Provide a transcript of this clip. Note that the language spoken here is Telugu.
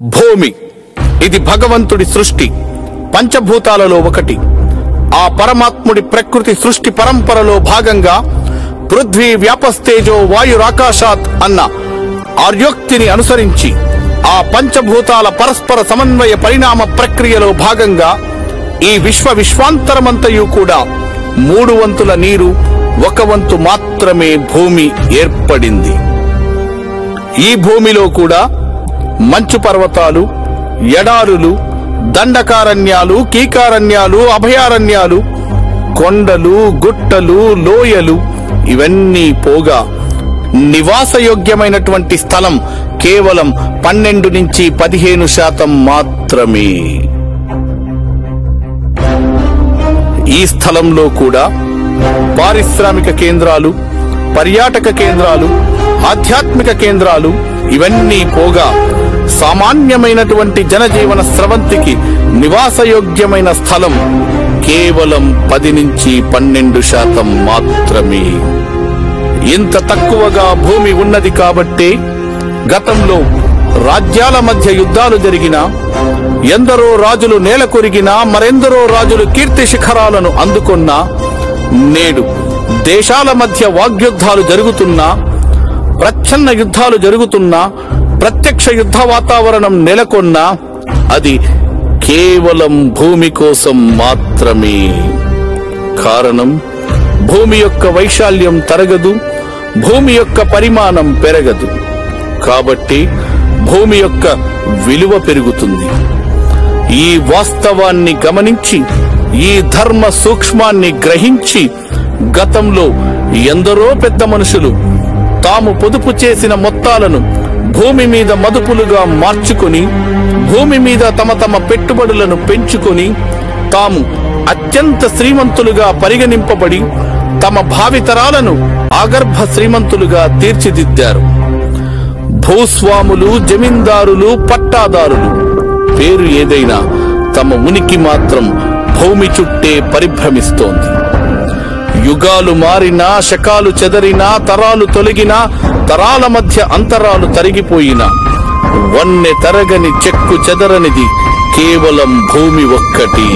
భూమి ఇది భగవంతుడి సృష్టి, పంచభూతాలలో ఒకటి. ఆ పరమాత్ముడి ప్రకృతి సృష్టి పరంపరలో భాగంగా పృథ్వీ వ్యాపస్తేజో వాయురాకాశాత్ అన్న ఆర్యోక్తిని అనుసరించి ఆ పంచభూతాల పరస్పర సమన్వయ పరిణామ ప్రక్రియలో భాగంగా ఈ విశ్వాంతరమంతయు కూడా 3 వంతుల నీరు, 1 వంతు మాత్రమే భూమి ఏర్పడింది. ఈ భూమిలో కూడా మంచు పర్వతాలు, ఎడారులు, దండకారణ్యాలు, కీకారణ్యాలు, అభయారణ్యాలు, కొండలు, గుట్టలు, లోయలు ఇవన్నీ పోగా నివాసయోగ్యమైనటువంటి స్థలం కేవలం 12 నుంచి 15% మాత్రమే. ఈ స్థలంలో కూడా పారిశ్రామిక కేంద్రాలు, పర్యాటక కేంద్రాలు, ఆధ్యాత్మిక కేంద్రాలు ఇవన్నీ పోగా సామాన్యమైనటువంటి జనజీవన స్రవంతికి నివాసయోగ్యమైన స్థలం కేవలం 10 నుంచి 12% మాత్రమే. ఇంత తక్కువగా భూమి ఉన్నది కాబట్టే గతంలో రాజ్యాల మధ్య యుద్ధాలు జరిగినా, ఎందరో రాజులు నేల కొరిగినా, మరెందరో రాజులు కీర్తి శిఖరాలను అందుకున్నా, నేడు దేశాల మధ్య వాగ్యుద్ధాలు జరుగుతున్నా, ప్రచ్ఛన్న యుద్ధాలు జరుగుతున్నా, ప్రత్యక్ష యుద్ధ వాతావరణం నెలకొన్నా అది కేవలం భూమి కోసం మాత్రమే. కారణం, భూమి యొక్క వైశాల్యం తరగదు, భూమి యొక్క పరిమాణం పెరగదు. కాబట్టి భూమి యొక్క విలువ పెరుగుతుంది. ఈ వాస్తవాన్ని గమనించి, ఈ ధర్మ సూక్ష్మాన్ని గ్రహించి గతంలో ఎందరో పెద్ద మనుషులు తాము పొదుపు చేసిన మొత్తాలను భూమి మీద మదుపులుగా మార్చుకొని, భూమి మీద తమ పెట్టుబడులను పెంచుకొని, తాము అత్యంత శ్రీమంతులుగా పరిగణింపబడి తమ భావితరాలను ఆగర్భ శ్రీమంతులుగా తీర్చిదిద్దారు. భూస్వాములు, జమీందారులు, పట్టాదారులు పేరు ఏదైనా తమ ఉనికి మాత్రం భూమి చుట్టే పరిభ్రమిస్తోంది. యుగాలు మారినా, శకాలు చెదరినా, తరాలు తొలగినా, తరాల మధ్య అంతరాలు తరిగిపోయినా వన్నె తరగని చెక్కు చెదరనిది కేవలం భూమి ఒక్కటి.